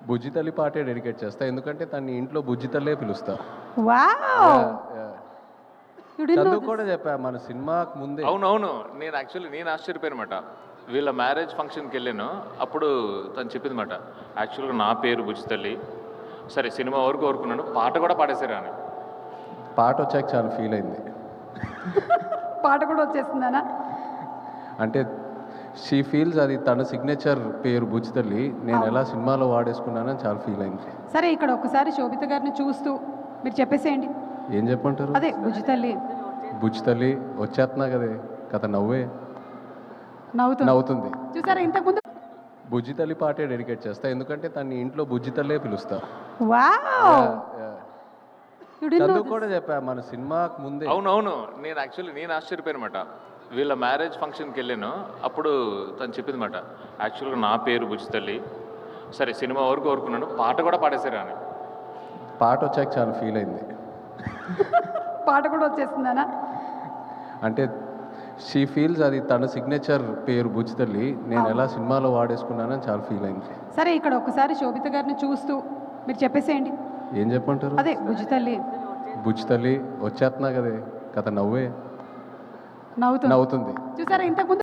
బుజ్జి తల్లి పాటే డెడికేట్ చేస్తా, ఎందుకంటే తన్ని ఇంట్లో బుజ్జి తల్లే పిలుస్తా. Wow, Yeah. You did know చదువు కూడా చెప్పా మన సినిమాకు ముందే. అవునవును, నేను ఆశ్చర్యపోయానమాట. వీళ్ళ మ్యారేజ్ ఫంక్షన్కి వెళ్ళాను, అప్పుడు తను చెప్పింది మాట, యాక్చువల్గా నా పేరు బుజ్జితల్లి, సరే సినిమా వరకు కోరుకున్నాను, పాట కూడా పాడేశారు అని. పాట వచ్చాక చాలా ఫీల్ అయింది. పాట కూడా వచ్చేస్తుందనా? అంటే షీ ఫీల్స్ అది తన సిగ్నేచర్ పేరు బుజ్జి తల్లి, నేను ఎలా సినిమాలో వాడేసుకున్నానని చాలా ఫీల్ అయింది. సరే, ఇక్కడ ఒకసారి శోభిత గారిని చూస్తూ మీరు చెప్పేసేయండి. ఏం చెప్పంటారు? అదే బుజ్జి తల్లి బుజ్జి తల్లి వచ్చేస్తున్నా కదే కథ నవ్వే నవ్వుతుంది. నవ్వుతుంది. చూసారా ఇంతకుముందు? బుజ్జి తల్లి పాటే డెడికేట్ చేస్తా, ఎందుకంటే తన్ని ఇంట్లో బుజ్జి తల్లే పిలుస్తా. Wow, Yeah. You did know చదువు కూడా చెప్పా మన సినిమాకు ముందే. అవునవును, నేను ఆశ్చర్యపోయానమాట. వీళ్ళ మ్యారేజ్ ఫంక్షన్కి వెళ్ళాను, అప్పుడు తను చెప్పింది మాట, యాక్చువల్గా నా పేరు బుజ్జితల్లి, సరే సినిమా వరకు కోరుకున్నాను, పాట కూడా పాడేశారు అని. పాట వచ్చాక చాలా ఫీల్ అయింది. పాట కూడా వచ్చేస్తుందనా? అంటే షీ ఫీల్స్ అది తన సిగ్నేచర్ పేరు బుజ్జి తల్లి, నేను ఎలా సినిమాలో వాడేసుకున్నానని చాలా ఫీల్ అయింది. సరే, ఇక్కడ ఒకసారి శోభిత గారిని చూస్తూ మీరు చెప్పేసేయండి. ఏం చెప్పంటారు? అదే బుజ్జి తల్లి బుజ్జి తల్లి వచ్చేస్తున్నా కదే కథ నవ్వే నవ్వుతుంది. నవ్వుతుంది. చూసారా ఇంతకుముందు?